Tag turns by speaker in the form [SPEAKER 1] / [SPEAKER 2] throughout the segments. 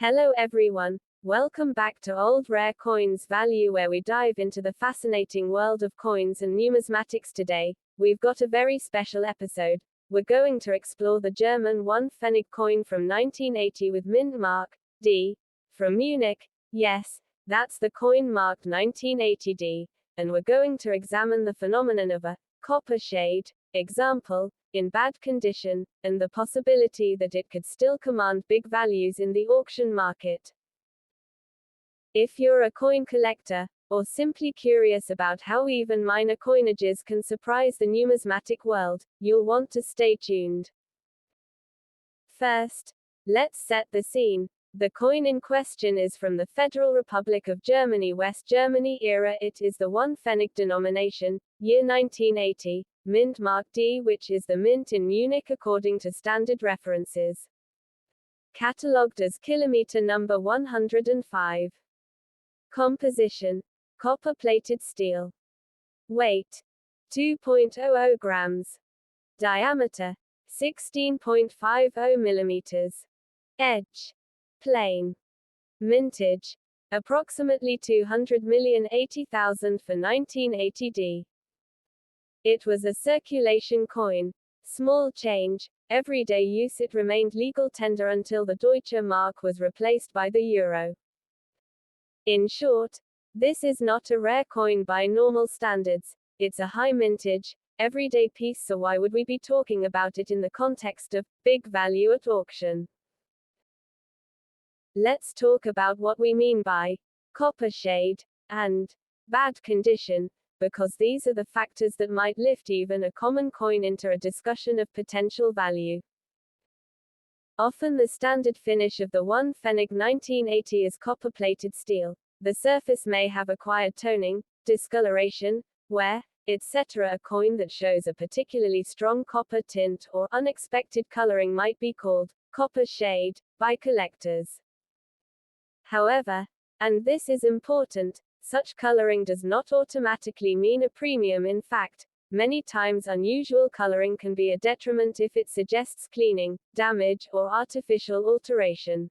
[SPEAKER 1] Hello everyone. Welcome back to Old Rare Coins Value, where we dive into the fascinating world of coins and numismatics. Today, we've got a very special episode. We're going to explore the German 1 Pfennig coin from 1980 with mint mark D from Munich. Yes, that's the coin marked 1980D, and we're going to examine the phenomenon of a copper shade example in bad condition, and the possibility that it could still command big values in the auction market. If you're a coin collector, or simply curious about how even minor coinages can surprise the numismatic world, you'll want to stay tuned. First, let's set the scene. The coin in question is from the Federal Republic of Germany, West Germany era. It is the 1 Pfennig denomination, year 1980, mint mark D, which is the mint in Munich according to standard references. Catalogued as kilometer number 105. Composition: copper-plated steel. Weight: 2.00 grams. Diameter: 16.50 millimeters. Edge: plain. Mintage: approximately 200,080,000 for 1980D. It was a circulation coin, small change, everyday use. It remained legal tender until the Deutsche Mark was replaced by the euro. In short, this is not a rare coin by normal standards. It's a high mintage, everyday piece, so why would we be talking about it in the context of big value at auction? Let's talk about what we mean by copper shade and bad condition, because these are the factors that might lift even a common coin into a discussion of potential value. Often the standard finish of the 1 Pfennig 1980 is copper-plated steel. The surface may have acquired toning, discoloration, wear, etc. A coin that shows a particularly strong copper tint or unexpected coloring might be called copper shade by collectors. However, and this is important, such coloring does not automatically mean a premium. In fact, many times unusual coloring can be a detriment if it suggests cleaning, damage, or artificial alteration.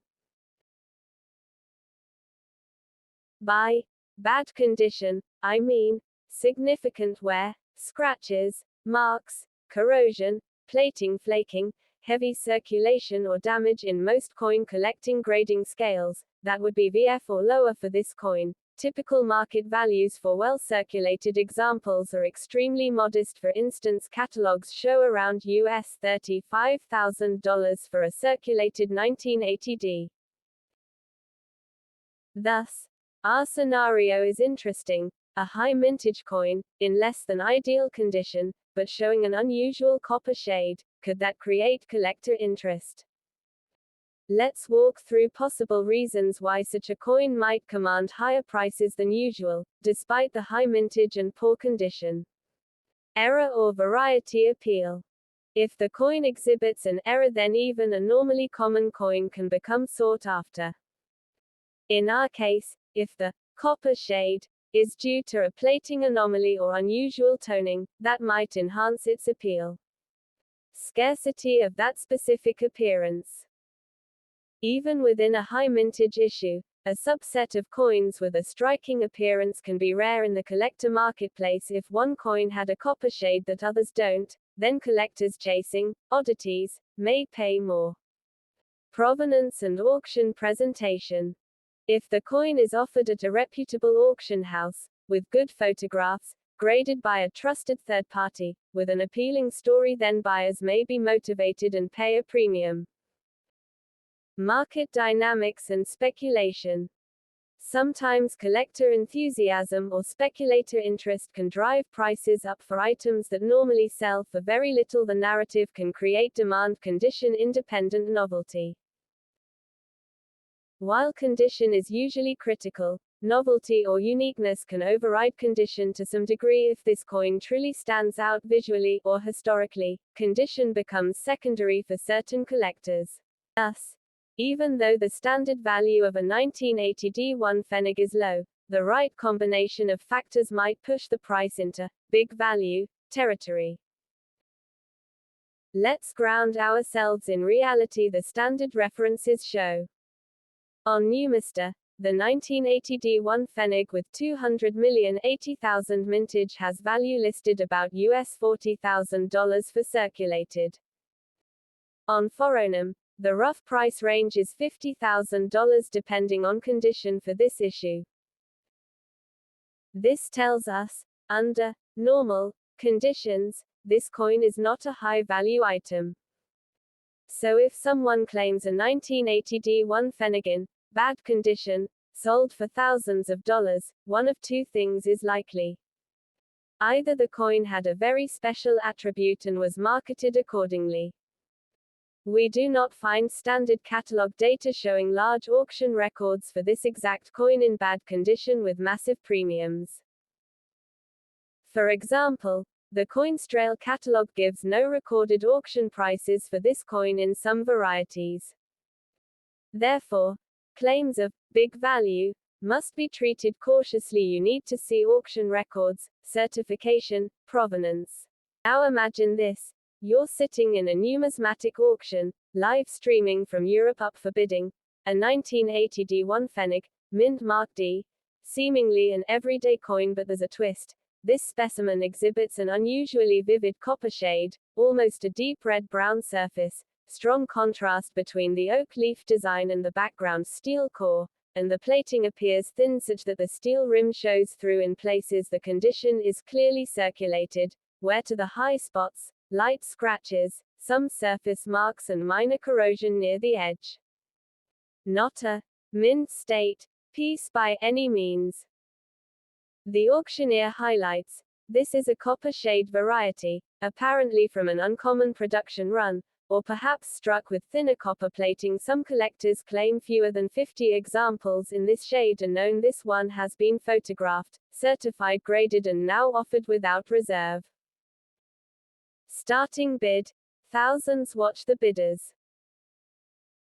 [SPEAKER 1] By bad condition, I mean significant wear, scratches, marks, corrosion, plating flaking, heavy circulation, or damage. In most coin collecting grading scales, that would be VF or lower for this coin. Typical market values for well-circulated examples are extremely modest. For instance, catalogs show around US $35,000 for a circulated 1980D. Thus, our scenario is interesting: a high mintage coin, in less than ideal condition, but showing an unusual copper shade. Could that create collector interest? Let's walk through possible reasons why such a coin might command higher prices than usual, despite the high mintage and poor condition. Error or variety appeal. If the coin exhibits an error, then even a normally common coin can become sought after. In our case, if the copper shade is due to a plating anomaly or unusual toning, that might enhance its appeal. Scarcity of that specific appearance. Even within a high mintage issue, a subset of coins with a striking appearance can be rare in the collector marketplace. If one coin had a copper shade that others don't, then collectors chasing oddities may pay more. Provenance and auction presentation. If the coin is offered at a reputable auction house, with good photographs, graded by a trusted third party, with an appealing story, then buyers may be motivated and pay a premium. Market dynamics and speculation. Sometimes collector enthusiasm or speculator interest can drive prices up for items that normally sell for very little. The narrative can create demand. Condition independent novelty. While condition is usually critical, novelty or uniqueness can override condition to some degree. If this coin truly stands out visually or historically, condition becomes secondary for certain collectors. Thus, even though the standard value of a 1980D 1 Pfennig is low, the right combination of factors might push the price into big value territory. Let's ground ourselves in reality. The standard references show On Numismatic, the 1980 D1 Pfennig with 200,080,000 mintage has value listed about US $40,000 for circulated. On Foronum, the rough price range is $50,000 depending on condition for this issue. This tells us, under normal conditions, this coin is not a high-value item. So if someone claims a 1980 D1 Pfennig in bad condition, sold for thousands of dollars, one of two things is likely. Either the coin had a very special attribute and was marketed accordingly. We do not find standard catalog data showing large auction records for this exact coin in bad condition with massive premiums. For example, the CoinStrail catalog gives no recorded auction prices for this coin in some varieties. Therefore, claims of big value must be treated cautiously. You need to see auction records, certification, provenance. Now imagine this. You're sitting in a numismatic auction, live streaming from Europe up for bidding, a 1980 D1 Pfennig, mint mark D, seemingly an everyday coin, but there's a twist. This specimen exhibits an unusually vivid copper shade, almost a deep red-brown surface, strong contrast between the oak leaf design and the background steel core, and the plating appears thin such that the steel rim shows through in places. The condition is clearly circulated, where to the high spots, light scratches, some surface marks and minor corrosion near the edge. Not a mint state piece by any means. The auctioneer highlights, this is a copper shade variety, apparently from an uncommon production run, or perhaps struck with thinner copper plating. Some collectors claim fewer than 50 examples in this shade are known. This one has been photographed, certified, graded and now offered without reserve. Starting bid. Thousands watch the bidders.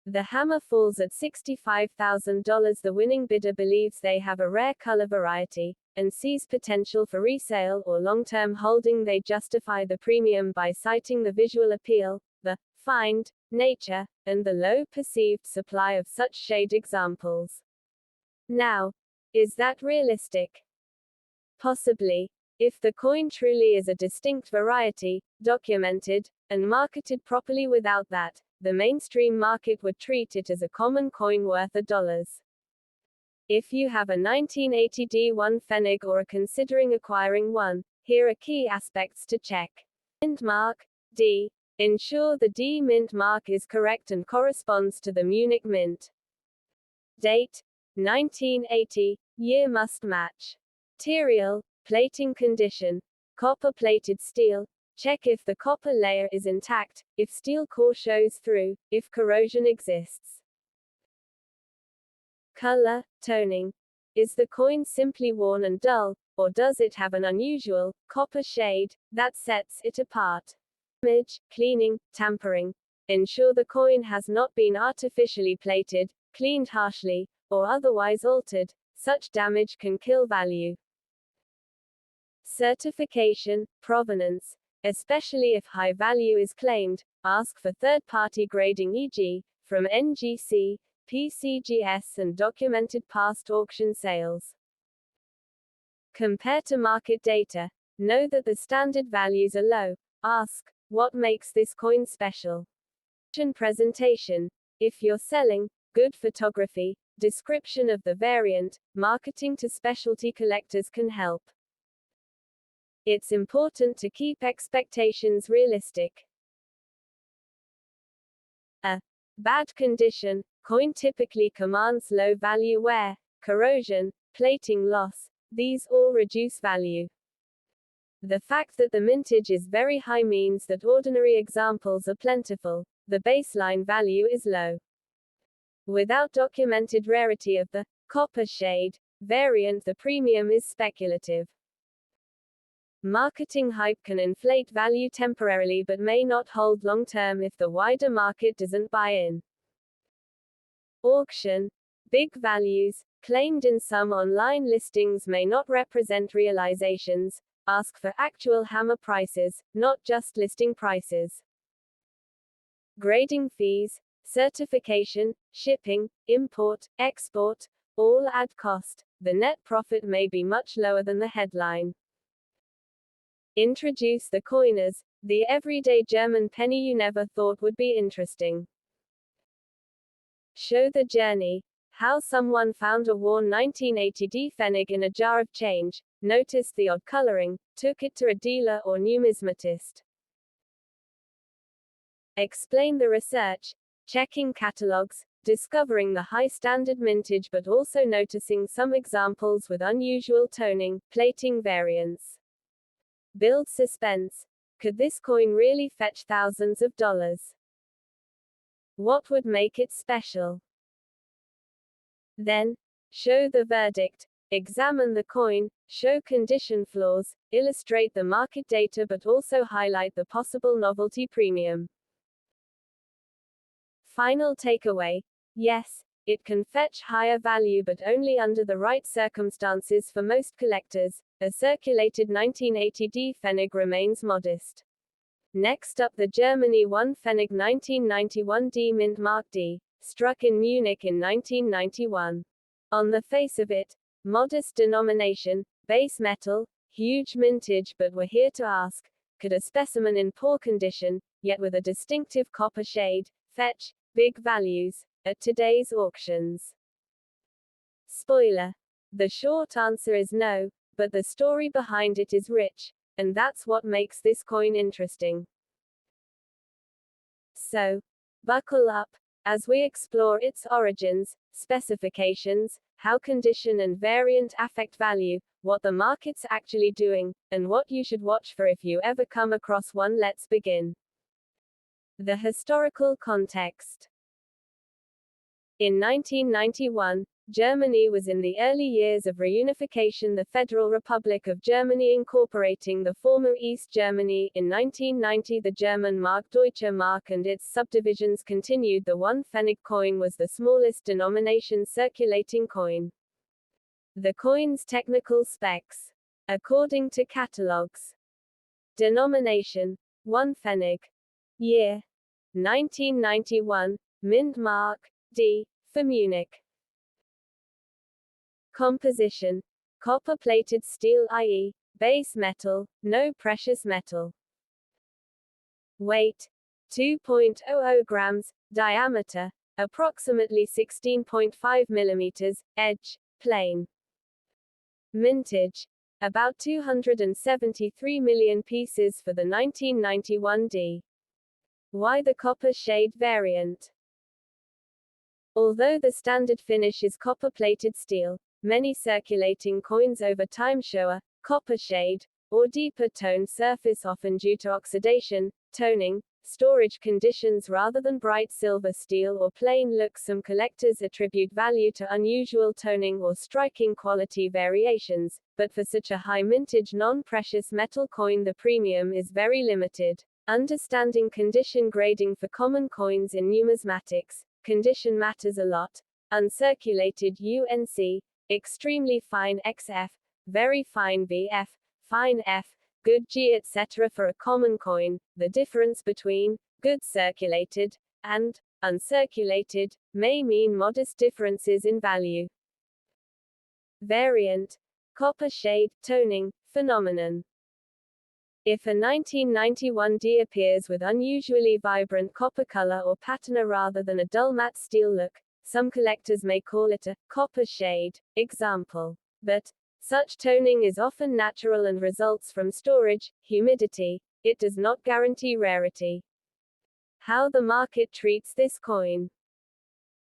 [SPEAKER 1] The hammer falls at $65,000. The winning bidder believes they have a rare color variety, and sees potential for resale or long-term holding. They justify the premium by citing the visual appeal, the find nature, and the low perceived supply of such shade examples. Now, is that realistic? Possibly. If the coin truly is a distinct variety, documented, and marketed properly. Without that, the mainstream market would treat it as a common coin worth $1. If you have a 1980 D1 Pfennig or are considering acquiring one, here are key aspects to check. Mint mark, D. Ensure the D mint mark is correct and corresponds to the Munich Mint. Date, 1980, year must match. Material, plating condition, copper-plated steel. Check if the copper layer is intact, if steel core shows through, if corrosion exists. Color, toning. Is the coin simply worn and dull, or does it have an unusual, copper shade, that sets it apart? Damage, cleaning, tampering. Ensure the coin has not been artificially plated, cleaned harshly, or otherwise altered. Such damage can kill value. Certification, provenance. Especially if high value is claimed, ask for third-party grading, e.g., from NGC, PCGS and documented past auction sales. Compare to market data. Know that the standard values are low. Ask, what makes this coin special? Presentation. If you're selling, good photography, description of the variant, marketing to specialty collectors can help. It's important to keep expectations realistic. A bad condition coin typically commands low value. Wear, corrosion, plating loss, these all reduce value. The fact that the mintage is very high means that ordinary examples are plentiful. The baseline value is low. Without documented rarity of the copper shade variant, the premium is speculative. Marketing hype can inflate value temporarily but may not hold long-term if the wider market doesn't buy in. Auction. Big values, claimed in some online listings, may not represent realizations. Ask for actual hammer prices, not just listing prices. Grading fees. certification, shipping, import, export, all add cost. The net profit may be much lower than the headline. Introduce the coin as the everyday German penny you never thought would be interesting. Show the journey. How someone found a worn 1980 Pfennig in a jar of change, noticed the odd coloring, took it to a dealer or numismatist. Explain the research, checking catalogs, discovering the high standard mintage but also noticing some examples with unusual toning, plating variants. Build suspense. Could this coin really fetch thousands of dollars? What would make it special? Then, show the verdict. Examine the coin, show condition flaws, illustrate the market data but also highlight the possible novelty premium. Final takeaway. Yes, it can fetch higher value but only under the right circumstances for most collectors. A circulated 1980 Pfennig remains modest. Next up, the Germany 1 Pfennig 1991 Mint Mark D, struck in Munich in 1991. On the face of it, modest denomination, base metal, huge mintage, but we're here to ask, could a specimen in poor condition, yet with a distinctive copper shade, fetch big values at today's auctions? Spoiler. The short answer is no, but the story behind it is rich, and that's what makes this coin interesting. So, buckle up as we explore its origins, specifications, how condition and variant affect value, what the market's actually doing, and what you should watch for if you ever come across one. Let's begin. The historical context. In 1991, Germany was in the early years of reunification, the Federal Republic of Germany incorporating the former East Germany. In 1990, the German Mark, Deutsche Mark, and its subdivisions continued. The 1 Pfennig coin was the smallest denomination circulating coin. The coin's technical specs. According to catalogs. Denomination: 1 Pfennig. Year: 1991. Mint Mark D for Munich. Composition: copper-plated steel, i.e., base metal, no precious metal. Weight: 2.00 grams. Diameter: approximately 16.5 millimeters. Edge: plain. Mintage: about 273 million pieces for the 1991 D. Why the copper shade variant? Although the standard finish is copper-plated steel, many circulating coins over time show a copper shade, or deeper toned surface, often due to oxidation, toning, storage conditions rather than bright silver, steel, or plain look. Some collectors attribute value to unusual toning or striking quality variations, but for such a high mintage non-precious metal coin the premium is very limited. Understanding condition grading for common coins in numismatics. Condition matters a lot. Uncirculated UNC, extremely fine XF, very fine VF, fine F, good G, etc. For a common coin, the difference between good circulated and uncirculated may mean modest differences in value. Variant: copper shade, toning, phenomenon. If a 1991 D appears with unusually vibrant copper color or patina rather than a dull matte steel look, some collectors may call it a copper shade. Example. But such toning is often natural and results from storage, humidity. It does not guarantee rarity. How the market treats this coin.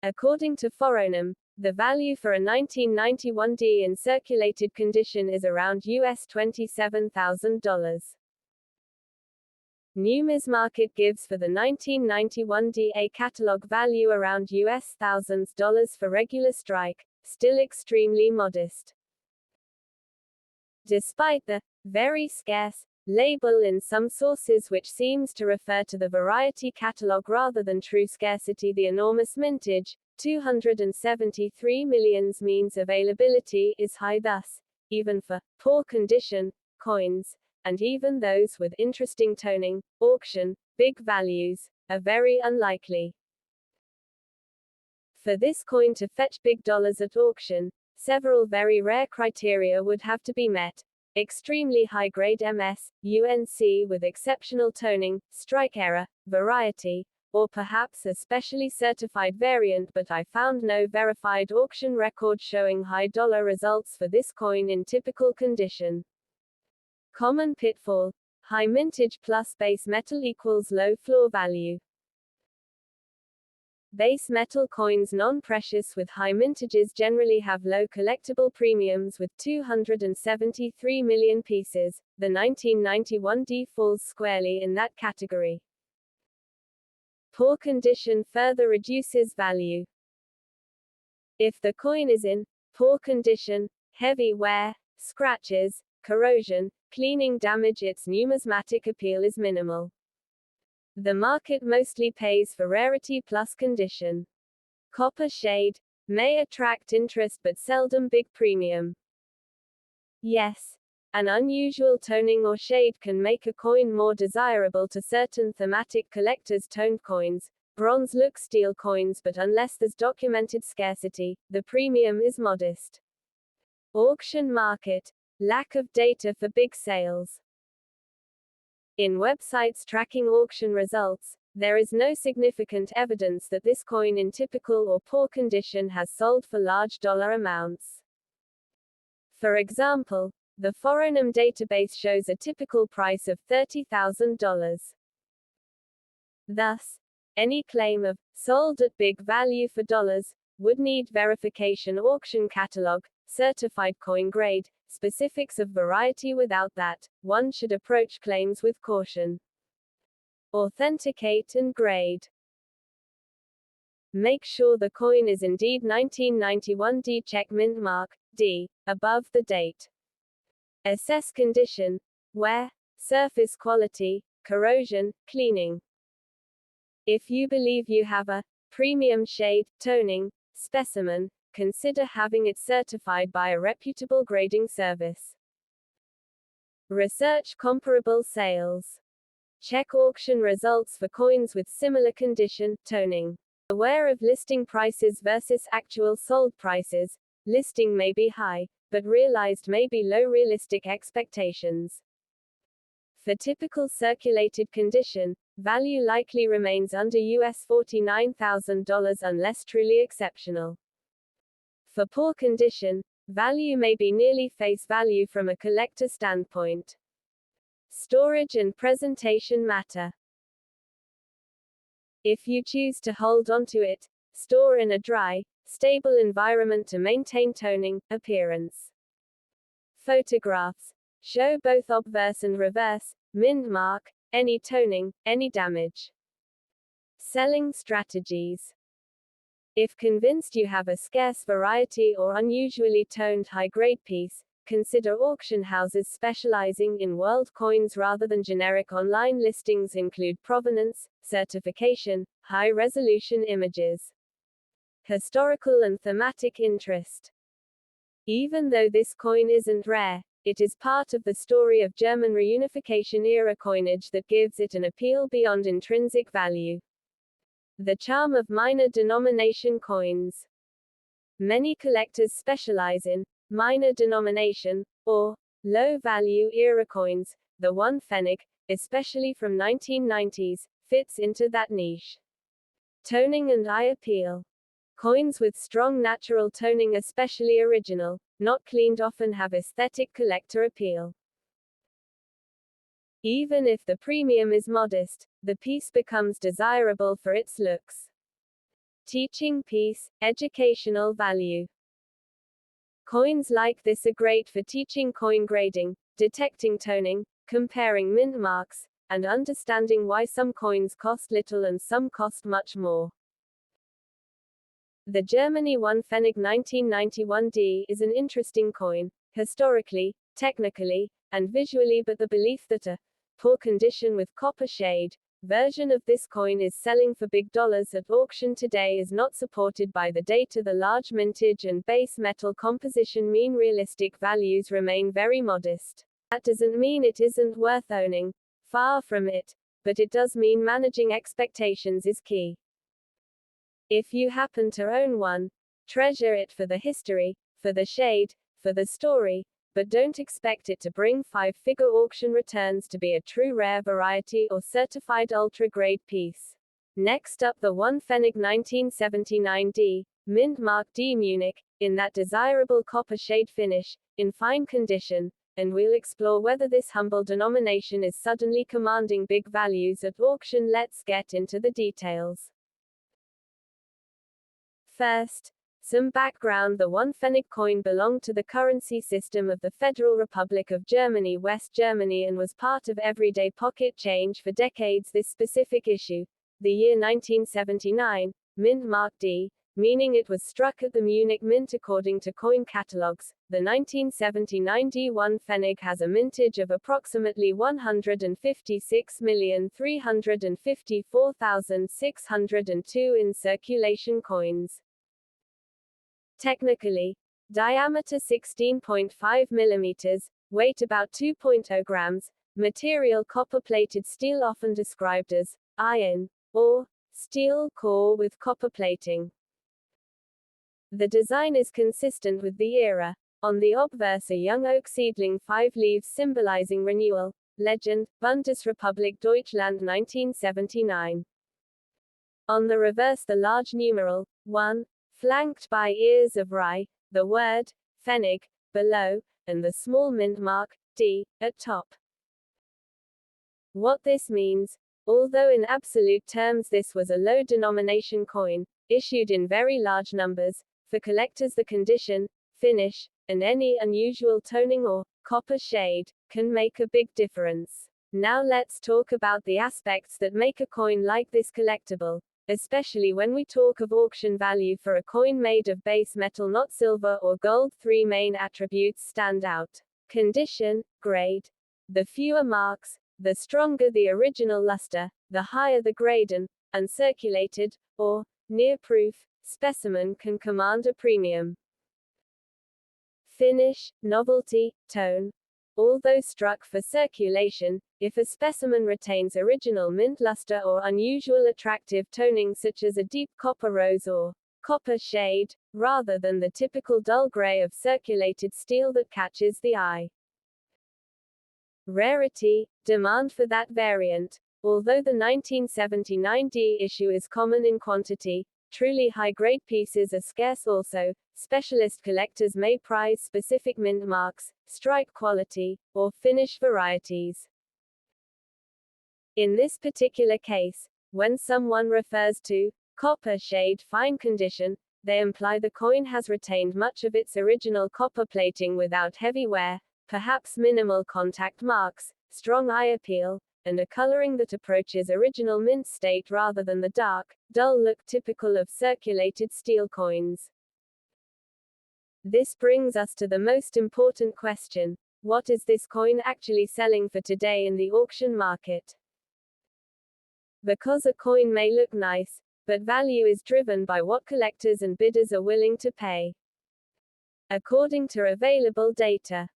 [SPEAKER 1] According to Foronum, the value for a 1991 D in circulated condition is around $27,000. Numismatic gives for the 1991 D a catalog value around thousands dollars for regular strike, still extremely modest. Despite the very scarce label in some sources, which seems to refer to the variety catalog rather than true scarcity, the enormous mintage, 273 millions, means availability is high. Thus, even for poor condition coins, and even those with interesting toning, auction big values are very unlikely. For this coin to fetch big dollars at auction, several very rare criteria would have to be met. Extremely high-grade MS, UNC with exceptional toning, strike error, variety, or perhaps a specially certified variant, but I found no verified auction record showing high dollar results for this coin in typical condition. Common pitfall: high mintage plus base metal equals low floor value. Base metal coins non-precious with high mintages generally have low collectible premiums with 273 million pieces. The 1991 D falls squarely in that category. Poor condition further reduces value. If the coin is in poor condition, heavy wear, scratches, corrosion, cleaning damage, its numismatic appeal is minimal. The market mostly pays for rarity plus condition. Copper shade may attract interest but seldom big premium. Yes, an unusual toning or shade can make a coin more desirable to certain thematic collectors. Toned coins, bronze look steel coins, but unless there's documented scarcity, the premium is modest. Auction market: lack of data for big sales. In websites tracking auction results, there is no significant evidence that this coin in typical or poor condition has sold for large dollar amounts. For example, the Foronum database shows a typical price of $30,000. Thus, any claim of sold at big value for dollars would need verification: auction catalog, certified coin grade, specifics of variety. Without that, one should approach claims with caution. Authenticate and grade. Make sure the coin is indeed 1991 D. Check mint mark D above the date. Assess condition: wear, surface quality, corrosion, cleaning. If you believe you have a premium shade, toning specimen, consider having it certified by a reputable grading service. Research comparable sales. Check auction results for coins with similar condition, toning. Aware of listing prices versus actual sold prices. Listing may be high, but realized may be low. Realistic expectations. For typical circulated condition, value likely remains under US $49,000 unless truly exceptional. For poor condition, value may be nearly face value from a collector standpoint. Storage and presentation matter. If you choose to hold onto it, store in a dry, stable environment to maintain toning, appearance. Photographs show both obverse and reverse, mint mark, any toning, any damage. Selling strategies. If convinced you have a scarce variety or unusually toned high-grade piece, consider auction houses specializing in world coins rather than generic online listings. Include provenance, certification, high-resolution images. Historical and thematic interest. Even though this coin isn't rare, it is part of the story of German reunification-era coinage that gives it an appeal beyond intrinsic value. The charm of minor denomination coins. Many collectors specialize in minor denomination, or low-value era coins. The one Pfennig, especially from 1990s, fits into that niche. Toning and eye appeal. Coins with strong natural toning, especially original, not cleaned, often have aesthetic collector appeal. Even if the premium is modest, the piece becomes desirable for its looks. Teaching piece, educational value. Coins like this are great for teaching coin grading, detecting toning, comparing mint marks, and understanding why some coins cost little and some cost much more. The Germany 1 Pfennig 1991D is an interesting coin, historically, technically, and visually, but the belief that a poor condition with copper shade version of this coin is selling for big dollars at auction today is not supported by the data. The large mintage and base metal composition mean realistic values remain very modest. That doesn't mean it isn't worth owning, far from it, but it does mean managing expectations is key. If you happen to own one, treasure it for the history, for the shade, for the story, but don't expect it to bring five-figure auction returns to be a true rare variety or certified ultra-grade piece. Next up, the one Pfennig 1979D, Mint Mark D Munich, in that desirable copper shade finish, in fine condition, and we'll explore whether this humble denomination is suddenly commanding big values at auction. Let's get into the details. First, some background. The one Pfennig coin belonged to the currency system of the Federal Republic of Germany, West Germany, and was part of everyday pocket change for decades. This specific issue, the year 1979, Mint Mark D, meaning it was struck at the Munich Mint according to coin catalogues. The 1979 D1 Pfennig has a mintage of approximately 156,354,602 in circulation coins. Technically, diameter 16.5 mm, weight about 2.0 grams, material copper-plated steel, often described as iron or steel core with copper plating. The design is consistent with the era. On the obverse, a young oak seedling, 5 leaves symbolizing renewal. Legend, Bundesrepublik Deutschland 1979. On the reverse, the large numeral 1, flanked by ears of rye, the word Pfennig below, and the small mint mark D at top. What this means, although in absolute terms this was a low denomination coin, issued in very large numbers, for collectors the condition, finish, and any unusual toning or copper shade can make a big difference. Now let's talk about the aspects that make a coin like this collectible, especially when we talk of auction value for a coin made of base metal, not silver or gold. 3 main attributes stand out. Condition, grade. The fewer marks, the stronger the original luster, the higher the grade. An uncirculated, or near-proof, specimen can command a premium. Finish, novelty, tone. Although struck for circulation, if a specimen retains original mint luster or unusual attractive toning such as a deep copper rose or copper shade, rather than the typical dull gray of circulated steel that catches the eye. Rarity, demand for that variant. Although the 1979D issue is common in quantity, truly high-grade pieces are scarce also. Specialist collectors may prize specific mint marks, stripe quality, or finish varieties. In this particular case, when someone refers to copper shade fine condition, they imply the coin has retained much of its original copper plating without heavy wear, perhaps minimal contact marks, strong eye appeal, and a coloring that approaches original mint state rather than the dark, dull look typical of circulated steel coins. This brings us to the most important question: what is this coin actually selling for today in the auction market? Because a coin may look nice, but value is driven by what collectors and bidders are willing to pay. According to available data,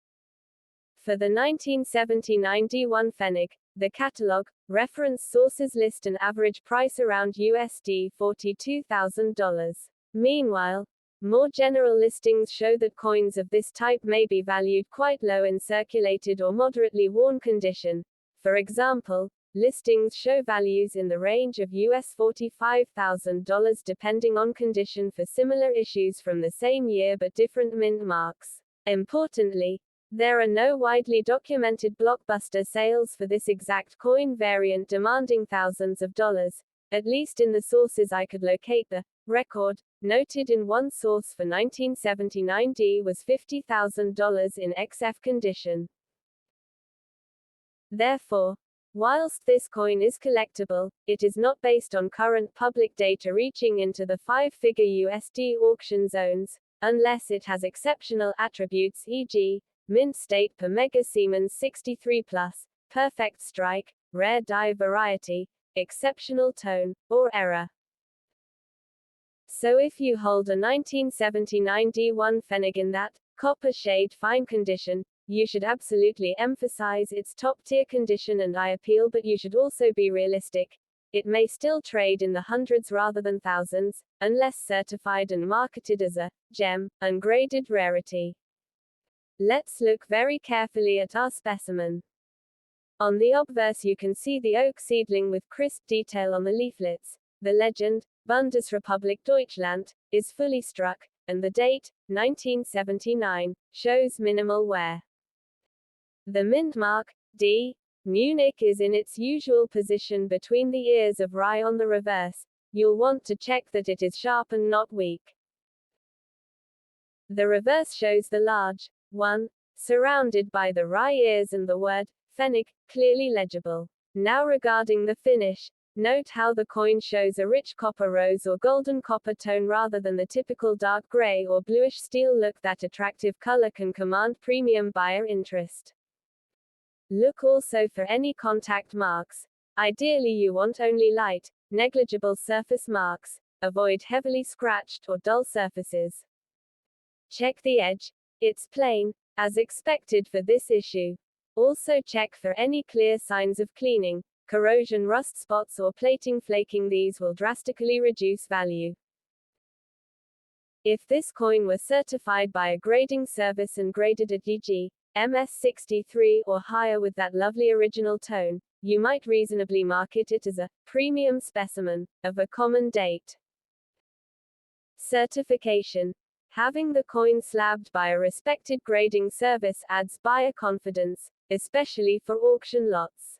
[SPEAKER 1] for the 1979 D1 Pfennig, the catalog, reference sources list an average price around USD $42,000. Meanwhile, more general listings show that coins of this type may be valued quite low in circulated or moderately worn condition. For example, listings show values in the range of US $45,000 depending on condition for similar issues from the same year but different mint marks. Importantly, there are no widely documented blockbuster sales for this exact coin variant demanding thousands of dollars, at least in the sources I could locate. The record, noted in one source for 1979D, was $50,000 in XF condition. Therefore, whilst this coin is collectible, it is not based on current public data reaching into the 5-figure USD auction zones, unless it has exceptional attributes, e.g., mint state per mega Siemens 63+, perfect strike, rare die variety, exceptional tone, or error. So if you hold a 1979 D1 Pfennig in that copper shade fine condition, you should absolutely emphasize its top-tier condition and eye appeal, but you should also be realistic. it may still trade in the hundreds rather than thousands, unless certified and marketed as a gem, ungraded rarity. Let's look very carefully at our specimen. On the obverse you can see the oak seedling with crisp detail on the leaflets. The legend, Bundesrepublik Deutschland, is fully struck, and the date, 1979, shows minimal wear. The mint mark, D, Munich, is in its usual position between the ears of rye on the reverse. You'll want to check that it is sharp and not weak. The reverse shows the large one, surrounded by the rye ears and the word Pfennig, clearly legible. Now regarding the finish, note how the coin shows a rich copper rose or golden copper tone rather than the typical dark gray or bluish steel look. That attractive color can command premium buyer interest. Look also for any contact marks. Ideally you want only light, negligible surface marks. Avoid heavily scratched or dull surfaces. Check the edge. It's plain, as expected for this issue. Also check for any clear signs of cleaning, corrosion, rust spots or plating flaking. These will drastically reduce value. If this coin were certified by a grading service and graded at e.g. MS63 or higher with that lovely original tone, you might reasonably market it as a premium specimen of a common date. Certification. Having the coin slabbed by a respected grading service adds buyer confidence, especially for auction lots.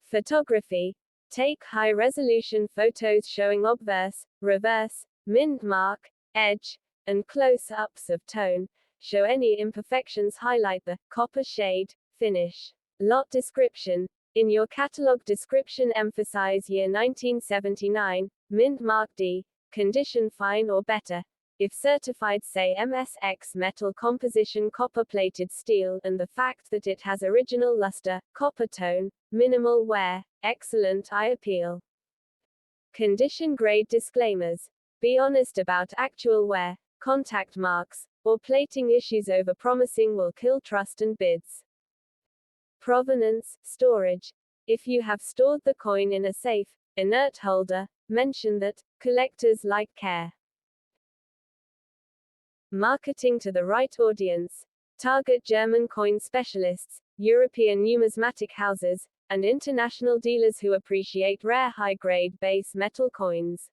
[SPEAKER 1] Photography. Take high-resolution photos showing obverse, reverse, mint mark, edge, and close-ups of tone. Show any imperfections. Highlight the copper shade, finish. Lot description. In your catalog description emphasize year 1979, mint mark D, condition fine or better. If certified, say MSX metal composition, copper plated steel, and the fact that it has original luster, copper tone, minimal wear, excellent eye appeal. Condition grade disclaimers. Be honest about actual wear, contact marks, or plating issues. Over promising will kill trust and bids. Provenance, storage. If you have stored the coin in a safe, inert holder, mention that. Collectors like care. Marketing to the right audience. Target German coin specialists, European numismatic houses, and international dealers who appreciate rare high-grade base metal coins.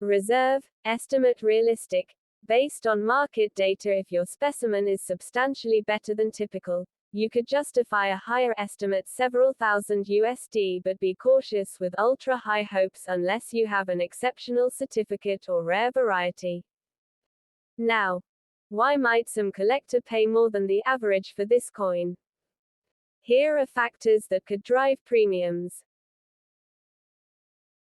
[SPEAKER 1] Reserve, estimate realistic, based on market data. If your specimen is substantially better than typical, you could justify a higher estimate, several thousand USD, but be cautious with ultra-high hopes unless you have an exceptional certificate or rare variety. Now, why might some collector pay more than the average for this coin? Here are factors that could drive premiums.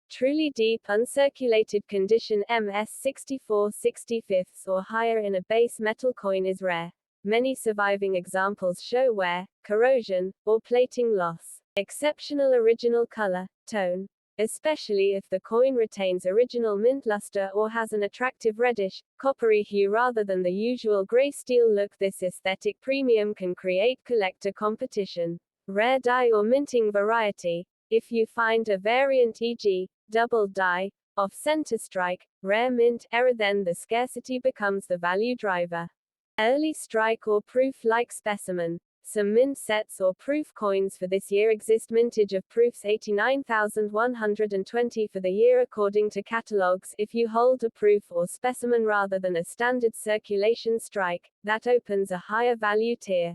[SPEAKER 1] Truly deep uncirculated condition, MS64 65 or higher in a base metal coin is rare. Many surviving examples show wear, corrosion, or plating loss. Exceptional original color, tone, especially if the coin retains original mint luster or has an attractive reddish, coppery hue rather than the usual gray steel look. This aesthetic premium can create collector competition. Rare die or minting variety. If you find a variant, e.g., double die, off center strike, rare mint error, then the scarcity becomes the value driver. Early strike or proof-like specimen. Some mint sets or proof coins for this year exist. Mintage of proofs 89,120 for the year according to catalogs. If you hold a proof or specimen rather than a standard circulation strike, that opens a higher value tier.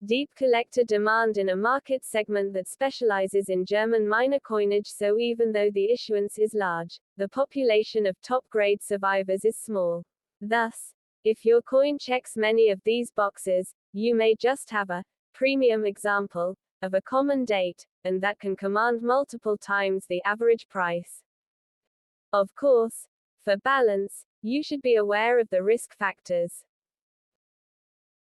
[SPEAKER 1] Deep collector demand in a market segment that specializes in German minor coinage. So even though the issuance is large, the population of top-grade survivors is small. Thus, if your coin checks many of these boxes, you may just have a premium example of a common date, and that can command multiple times the average price. Of course, for balance, you should be aware of the risk factors.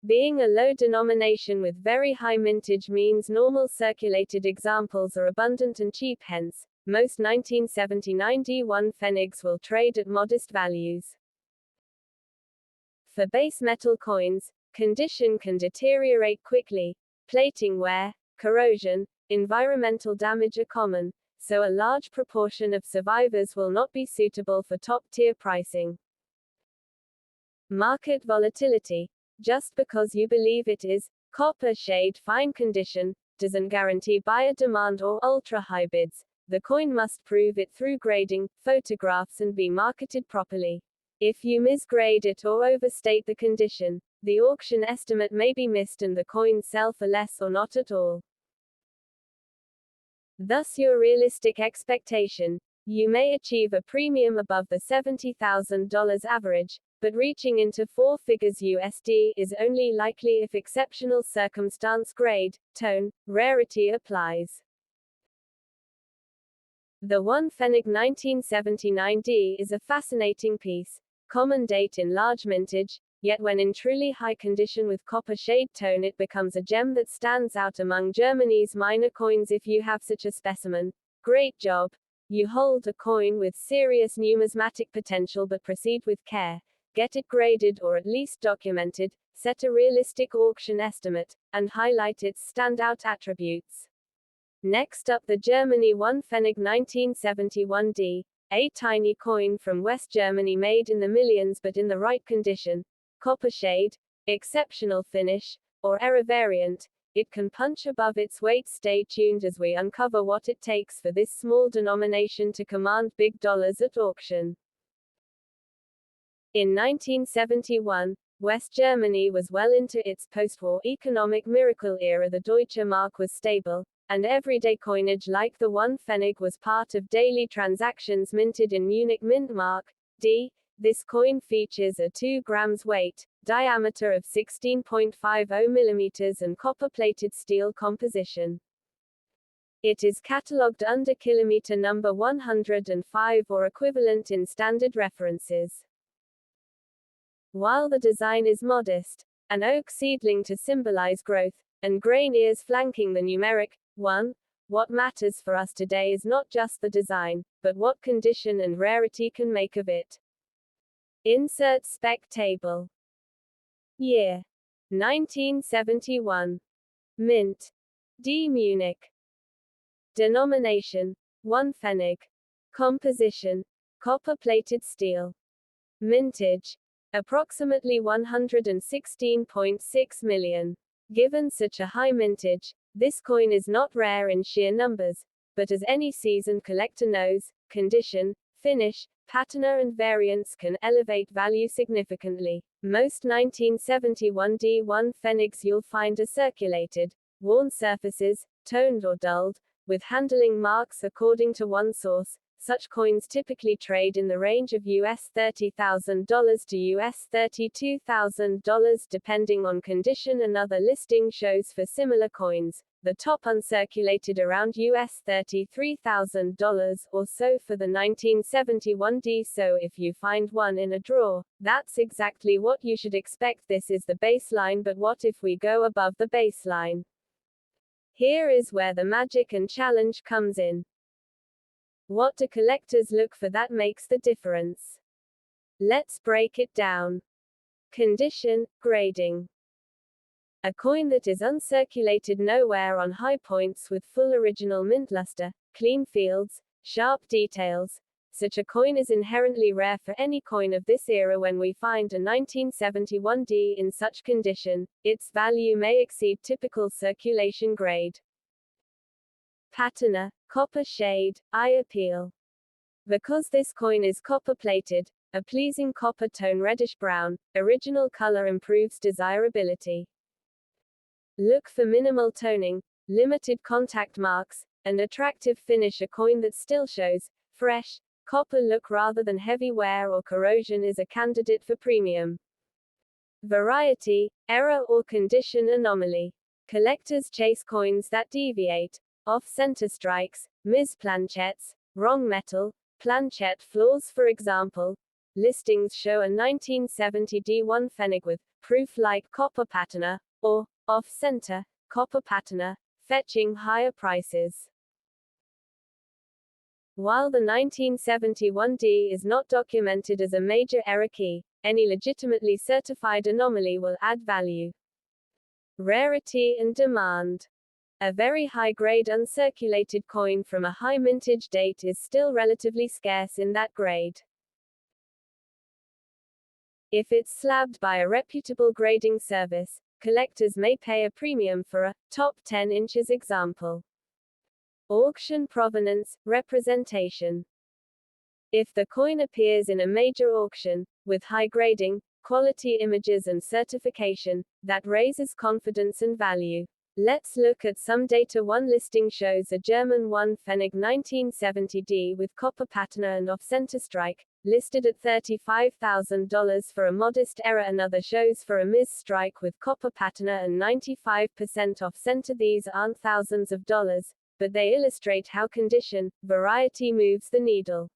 [SPEAKER 1] Being a low denomination with very high mintage means normal circulated examples are abundant and cheap. Hence, most 1979 D1 Pfennigs will trade at modest values. For base metal coins, condition can deteriorate quickly. Plating wear, corrosion, environmental damage are common, so a large proportion of survivors will not be suitable for top-tier pricing. Market volatility. Just because you believe it is copper shade fine condition, doesn't guarantee buyer demand or ultra-high bids. The coin must prove it through grading, photographs and be marketed properly. If you misgrade it or overstate the condition, the auction estimate may be missed and the coin sell for less or not at all. Thus your realistic expectation. You may achieve a premium above the $70,000 average, but reaching into four figures USD is only likely if exceptional circumstance, grade, tone, rarity applies. The 1 Pfennig 1979D is a fascinating piece. Common date in large mintage, yet when in truly high condition with copper shade tone it becomes a gem that stands out among Germany's minor coins. If you have such a specimen, great job. You hold a coin with serious numismatic potential, but proceed with care. Get it graded or at least documented, set a realistic auction estimate, and highlight its standout attributes. Next up, the Germany 1 Pfennig 1971D, a tiny coin from West Germany made in the millions but in the right condition. Copper shade, exceptional finish, or error variant. It can punch above its weight. Stay tuned as we uncover what it takes for this small denomination to command big dollars at auction. In 1971, West Germany was well into its post-war economic miracle era. The Deutsche Mark was stable, and everyday coinage like the 1 Pfennig was part of daily transactions. Minted in Munich Mint Mark D. This coin features a 2 grams weight, diameter of 16.50 millimeters and copper-plated steel composition. It is catalogued under kilometer number 105 or equivalent in standard references. While the design is modest, an oak seedling to symbolize growth, and grain ears flanking the numeric 1, what matters for us today is not just the design, but what condition and rarity can make of it. Insert spec table. Year 1971. Mint D. Munich. Denomination 1 Pfennig. Composition copper-plated steel. Mintage approximately 116.6 million. Given such a high mintage, this coin is not rare in sheer numbers, but as any seasoned collector knows, condition, finish, patina and variance can elevate value significantly. Most 1971 D1 Pfennigs you'll find are circulated, worn surfaces, toned or dulled, with handling marks according to one source. Such coins typically trade in the range of US $30,000 to US $32,000 depending on condition. Another listing shows for similar coins, the top uncirculated around US $33,000 or so for the 1971D. So if you find one in a drawer, that's exactly what you should expect. This is the baseline, but what if we go above the baseline? Here is where the magic and challenge comes in. What do collectors look for that makes the difference? Let's break it down. Condition, grading. A coin that is uncirculated, nowhere on high points, with full original mint luster, clean fields, sharp details. Such a coin is inherently rare for any coin of this era. When we find a 1971D in such condition, its value may exceed typical circulation grade. Patina, copper shade, eye appeal. Because this coin is copper-plated, a pleasing copper tone reddish-brown, original color improves desirability. Look for minimal toning, limited contact marks, and attractive finish. A coin that still shows fresh, copper look rather than heavy wear or corrosion is a candidate for premium. Variety, error or condition anomaly. Collectors chase coins that deviate. Off-center strikes, misplanchettes, wrong metal, planchette flaws. For example, listings show a 1970 D1 Pfennig with proof-like copper patina, or off-center copper patina, fetching higher prices. While the 1971D is not documented as a major error key, any legitimately certified anomaly will add value. Rarity and demand. A very high-grade uncirculated coin from a high mintage date is still relatively scarce in that grade. If it's slabbed by a reputable grading service, collectors may pay a premium for a top 10 inches example. Auction provenance, representation. If the coin appears in a major auction, with high grading, quality images and certification, that raises confidence and value. Let's look at some data. One listing shows a German Pfennig 1970D with copper patina and off-center strike, listed at $35,000 for a modest error. Another shows for a Ms. strike with copper patina and 95% off-center. These aren't thousands of dollars, but they illustrate how condition, variety moves the needle.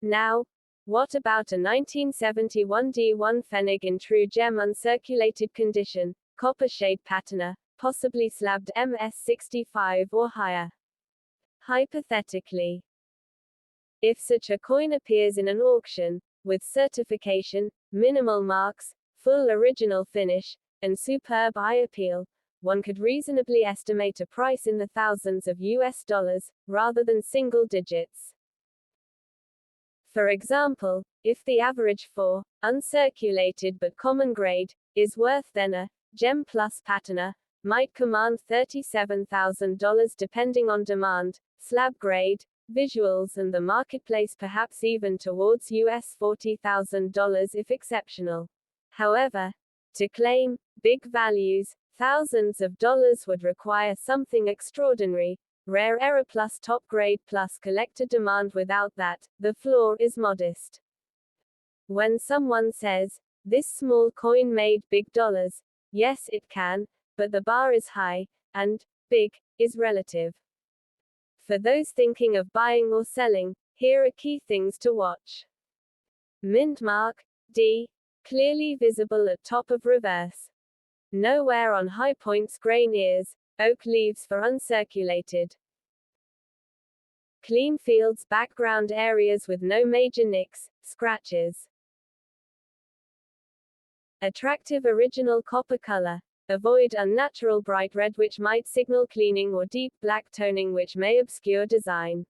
[SPEAKER 1] Now, what about a 1971 D1 Pfennig in true gem uncirculated condition, copper shade patina, possibly slabbed MS65 or higher? Hypothetically, if such a coin appears in an auction, with certification, minimal marks, full original finish, and superb eye appeal, one could reasonably estimate a price in the thousands of US dollars, rather than single digits. For example, if the average for uncirculated but common grade is worth, then a gem plus patina might command $37,000 depending on demand, slab grade, visuals and the marketplace, perhaps even towards US $40,000 if exceptional. However, to claim big values, thousands of dollars would require something extraordinary, rare error plus top grade plus collector demand. Without that, the floor is modest. When someone says, "This small coin made big dollars," yes, it can, but the bar is high, and big is relative. For those thinking of buying or selling, here are key things to watch. Mint mark, D, clearly visible at top of reverse. No wear on high points. Grain ears, oak leaves for uncirculated. Clean fields, background areas with no major nicks, scratches. Attractive original copper color. Avoid unnatural bright red which might signal cleaning or deep black toning which may obscure design.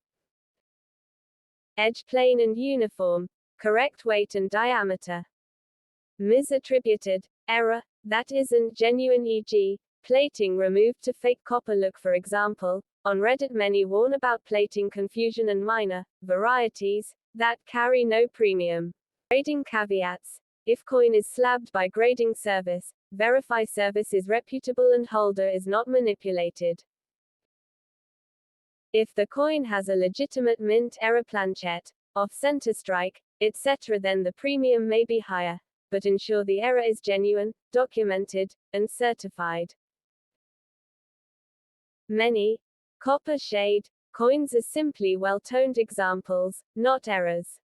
[SPEAKER 1] Edge plain and uniform. Correct weight and diameter. Misattributed. Error. That isn't genuine, e.g., plating removed to fake copper. Look for example, on Reddit. Many warn about plating confusion and minor varieties that carry no premium. Grading caveats. If coin is slabbed by grading service, verify service is reputable and holder is not manipulated. If the coin has a legitimate mint error planchette, off-center strike, etc., then the premium may be higher, but ensure the error is genuine, documented, and certified. Many copper shade coins are simply well-toned examples, not errors.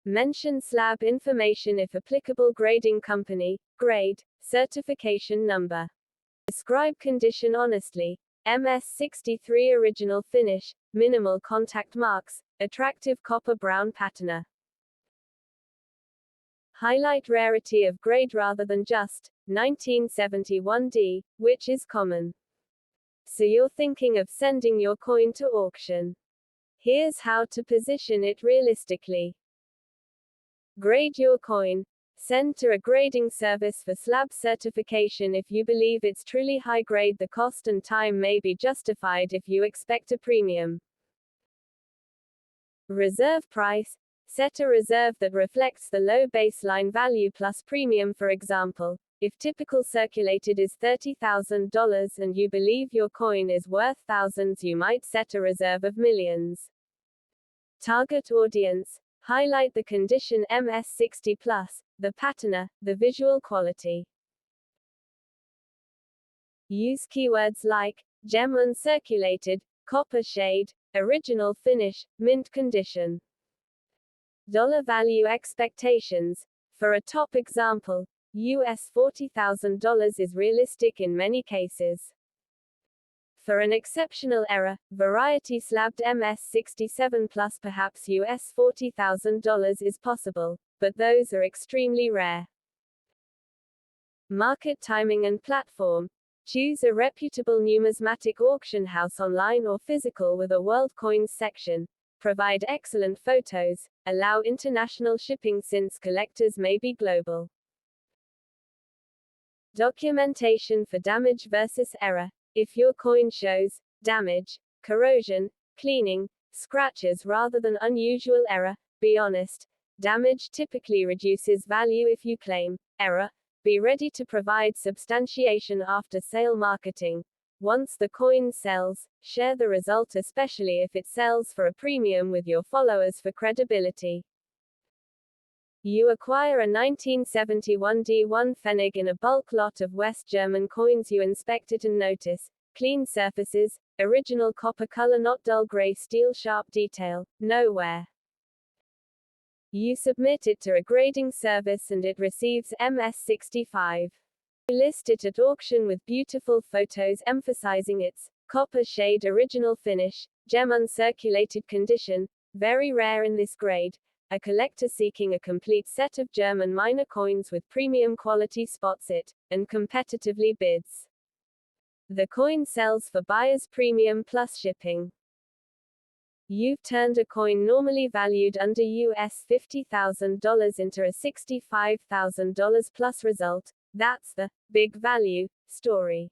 [SPEAKER 1] Mention slab information if applicable. Grading company, grade, certification number. Describe condition honestly. MS63 original finish, minimal contact marks, attractive copper brown patina. Highlight rarity of grade rather than just 1971D, which is common. So you're thinking of sending your coin to auction. Here's how to position it realistically. Grade your coin. Send to a grading service for slab certification if you believe it's truly high grade. The cost and time may be justified if you expect a premium. Reserve price. Set a reserve that reflects the low baseline value plus premium. For example, if typical circulated is $30,000 and you believe your coin is worth thousands, you might set a reserve of millions. Target audience. Highlight the condition MS60+, the patina, the visual quality. Use keywords like gem uncirculated, copper shade, original finish, mint condition. Dollar value expectations. For a top example, US $40,000 is realistic in many cases. For an exceptional error, variety slabbed MS67 plus perhaps US $40,000 is possible, but those are extremely rare. Market timing and platform. Choose a reputable numismatic auction house online or physical with a world coins section. Provide excellent photos. Allow international shipping since collectors may be global. Documentation for damage versus error. If your coin shows damage, corrosion, cleaning, scratches rather than unusual error, be honest. Damage typically reduces value if you claim error. Be ready to provide substantiation after sale marketing. Once the coin sells, share the result, especially if it sells for a premium, with your followers for credibility. You acquire a 1971 D1 Pfennig in a bulk lot of West German coins. You inspect it and notice clean surfaces, original copper color, not dull gray steel, sharp detail, no wear. You submit it to a grading service and it receives MS65. You list it at auction with beautiful photos emphasizing its copper shade, original finish, gem uncirculated condition, very rare in this grade. A collector seeking a complete set of German minor coins with premium quality spots it, and competitively bids. The coin sells for buyer's premium plus shipping. You've turned a coin normally valued under US $50,000 into a $65,000 plus result. That's the big value story.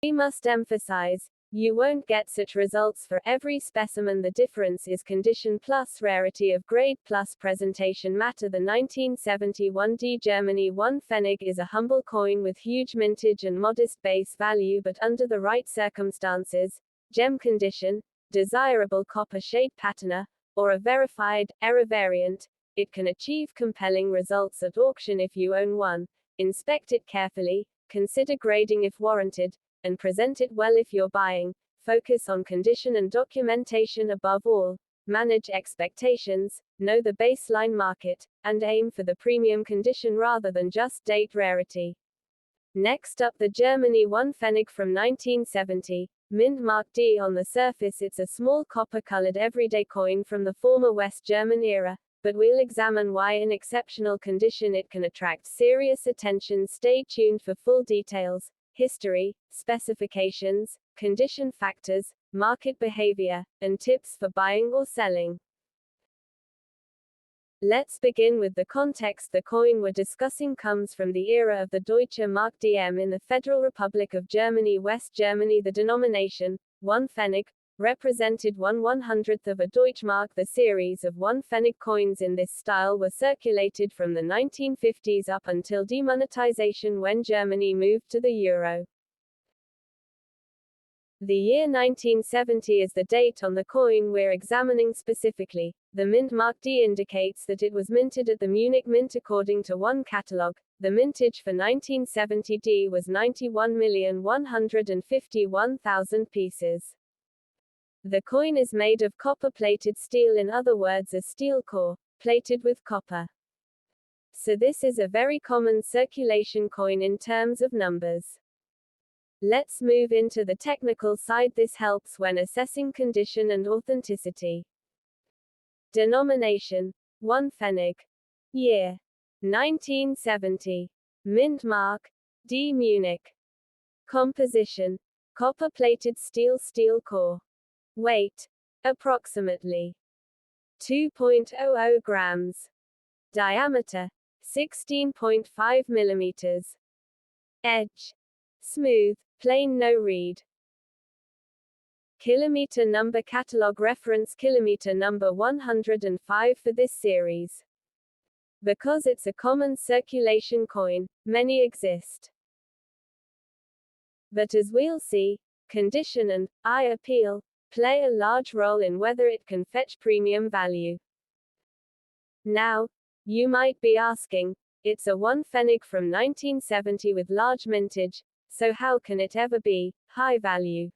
[SPEAKER 1] We must emphasize, you won't get such results for every specimen. The difference is condition plus rarity of grade plus presentation matter. The 1971 D Germany 1 Pfennig is a humble coin with huge mintage and modest base value, but under the right circumstances, gem condition, desirable copper shade patina, or a verified error variant, it can achieve compelling results at auction if you own one. Inspect it carefully, consider grading if warranted, and present it well if you're buying. Focus on condition and documentation above all. Manage expectations, know the baseline market, and aim for the premium condition rather than just date rarity. Next up, the Germany 1 Pfennig from 1970. Mint Mark D. On the surface it's a small copper-colored everyday coin from the former West German era, but we'll examine why in exceptional condition it can attract serious attention. Stay tuned for full details, history, specifications, condition factors, market behavior, and tips for buying or selling. Let's begin with the context. The coin we're discussing comes from the era of the Deutsche Mark DM in the Federal Republic of Germany, West Germany. The denomination, 1 Pfennig, represented 1/100th of a Deutschmark. The series of 1 Pfennig coins in this style were circulated from the 1950s up until demonetization when Germany moved to the euro. The year 1970 is the date on the coin we're examining specifically. The mint mark D indicates that it was minted at the Munich Mint according to one catalogue. The mintage for 1970 D was 91,151,000 pieces. The coin is made of copper-plated steel, in other words a steel core, plated with copper. So this is a very common circulation coin in terms of numbers. Let's move into the technical side. This helps when assessing condition and authenticity. Denomination: 1 Pfennig. Year: 1970. Mint mark: D Munich. Composition: copper-plated steel core. Weight: approximately 2.00 grams. Diameter: 16.5 millimeters. Edge: smooth, plain, no reed. Kilometer number. Catalog reference: kilometer number 105 for this series. Because it's a common circulation coin, many exist. But as we'll see, condition and eye appeal play a large role in whether it can fetch premium value. Now, you might be asking, it's a 1 Pfennig from 1970 with large mintage, so how can it ever be high value?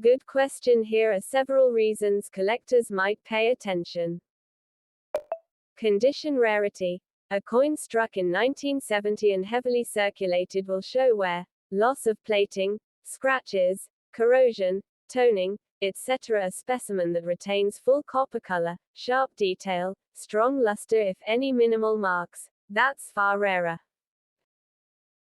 [SPEAKER 1] Good question. Here are several reasons collectors might pay attention. Condition: rarity. A coin struck in 1970 and heavily circulated will show wear, loss of plating, scratches, corrosion, toning, etc. A specimen that retains full copper color, sharp detail, strong luster, if any minimal marks, that's far rarer.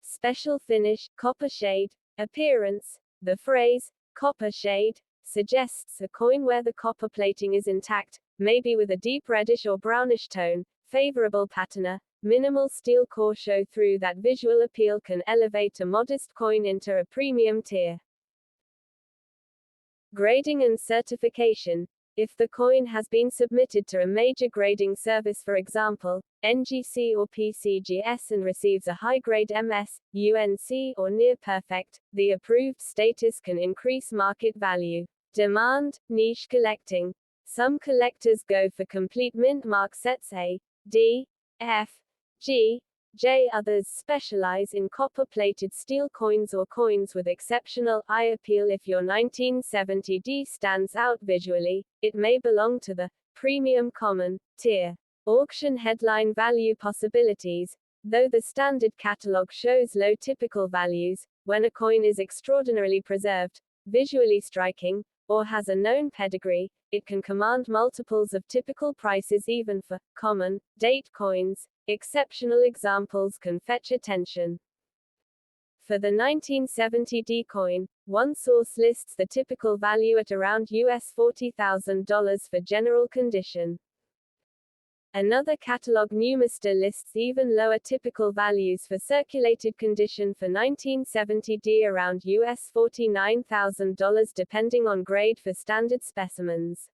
[SPEAKER 1] Special finish, copper shade, Appearance. The phrase, copper shade, suggests a coin where the copper plating is intact, maybe with a deep reddish or brownish tone, favorable patina, minimal steel core show through that visual appeal can elevate a modest coin into a premium tier. Grading and certification. If the coin has been submitted to a major grading service, for example, NGC or PCGS, and receives a high-grade MS, UNC, or near-perfect, the approved status can increase market value. Demand. Niche collecting. Some collectors go for complete mint mark sets A, D, F, G, J. Others specialize in copper-plated steel coins or coins with exceptional eye appeal. If your 1970D stands out visually, it may belong to the premium common tier. Auction headline value possibilities. Though the standard catalog shows low typical values, when a coin is extraordinarily preserved, visually striking, or has a known pedigree, it can command multiples of typical prices even for common date coins. Exceptional examples can fetch attention. For the 1970D coin, one source lists the typical value at around US $40,000 for general condition. Another catalog, Numismatic, lists even lower typical values for circulated condition for 1970D around US $49,000 depending on grade for standard specimens.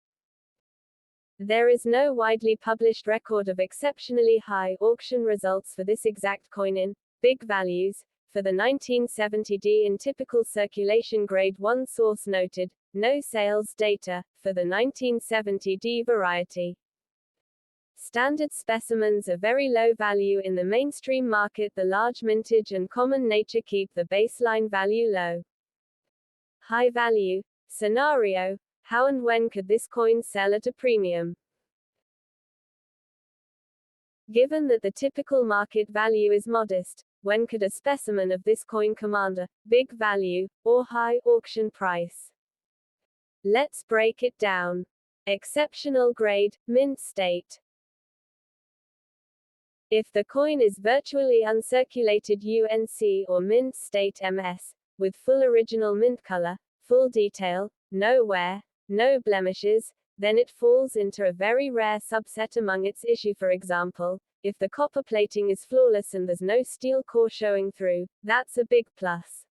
[SPEAKER 1] There is no widely published record of exceptionally high auction results for this exact coin in big values. For the 1970D in typical circulation grade, one source noted no sales data for the 1970D variety. Standard specimens are very low value in the mainstream market. The large mintage and common nature keep the baseline value low. High value scenario. How and when could this coin sell at a premium? Given that the typical market value is modest, when could a specimen of this coin command a big value, or high auction price? Let's break it down. Exceptional grade, mint state. If the coin is virtually uncirculated UNC or mint state MS, with full original mint color, full detail, no wear, no blemishes, then it falls into a very rare subset among its issue. For example, if the copper plating is flawless and there's no steel core showing through, that's a big plus.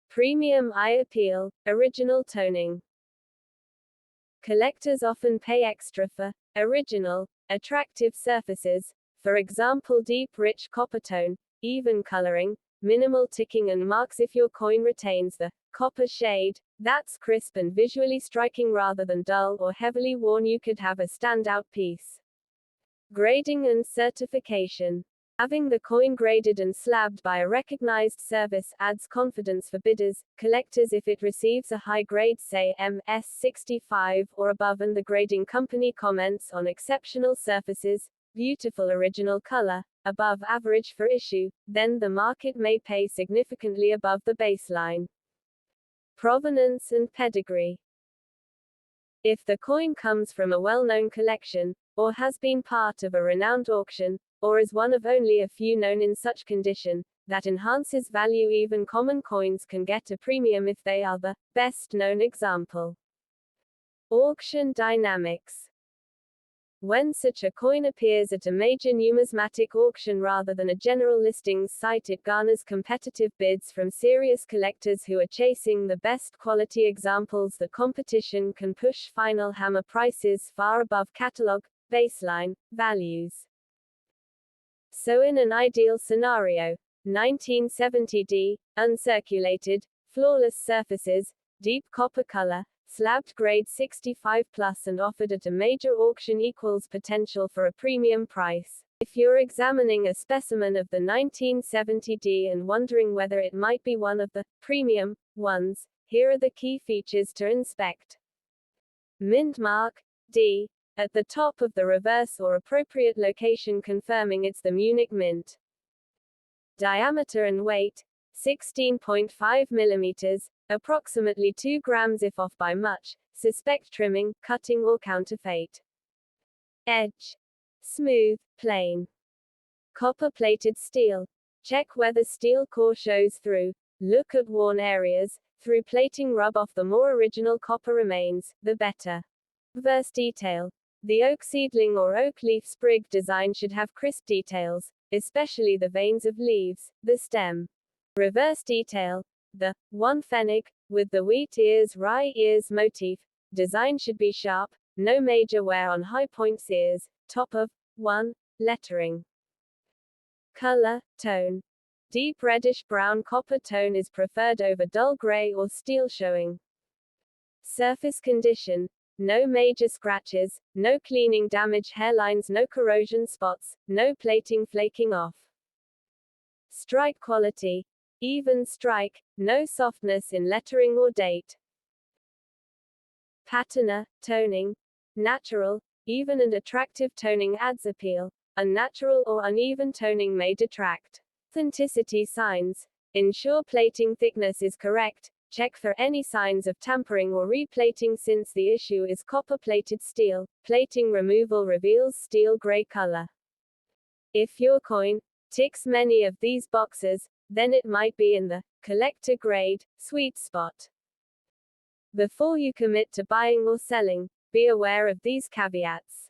[SPEAKER 1] Premium eye appeal, original toning. Collectors often pay extra for original, attractive surfaces, for example deep rich copper tone, even coloring, minimal ticking and marks. If your coin retains the copper shade, that's crisp and visually striking rather than dull or heavily worn, you could have a standout piece. Grading and certification. Having the coin graded and slabbed by a recognized service adds confidence for bidders, collectors. If it receives a high grade, say MS65 or above, and the grading company comments on exceptional surfaces, beautiful original color, above average for issue, then the market may pay significantly above the baseline. Provenance and pedigree. If the coin comes from a well-known collection, or has been part of a renowned auction, or is one of only a few known in such condition, that enhances value. Even common coins can get a premium if they are the best known example. Auction dynamics. When such a coin appears at a major numismatic auction rather than a general listings site, it garners competitive bids from serious collectors who are chasing the best quality examples. The competition can push final hammer prices far above catalog baseline values. So in an ideal scenario, 1970D, uncirculated, flawless surfaces, deep copper color, slabbed grade 65 plus and offered at a major auction equals potential for a premium price. If you're examining a specimen of the 1970D and wondering whether it might be one of the premium ones, here are the key features to inspect. Mint mark D at the top of the reverse or appropriate location confirming it's the Munich Mint. Diameter and weight 16.5 millimeters, approximately 2 grams if off by much. Suspect trimming, cutting or counterfeit. Edge smooth, plain. Copper plated steel. Check whether steel core shows through. Look at worn areas. Through plating, rub off the more original copper remains, the better. Verse detail. The oak seedling or oak leaf sprig design should have crisp details, especially the veins of leaves, the stem. Reverse detail. The 1 Pfennig, with the wheat ears, rye ears motif, design should be sharp, no major wear on high points ears, top of 1 lettering. Color, tone. Deep reddish brown copper tone is preferred over dull gray or steel showing. Surface condition. No major scratches, no cleaning damage hairlines, no corrosion spots, no plating flaking off. Strike quality. Even strike, no softness in lettering or date. Patina, toning. Natural, even and attractive toning adds appeal. Unnatural or uneven toning may detract. Authenticity signs. Ensure plating thickness is correct. Check for any signs of tampering or replating since the issue is copper-plated steel. Plating removal reveals steel gray color. If your coin ticks many of these boxes, then it might be in the collector grade sweet spot. Before you commit to buying or selling, be aware of these caveats.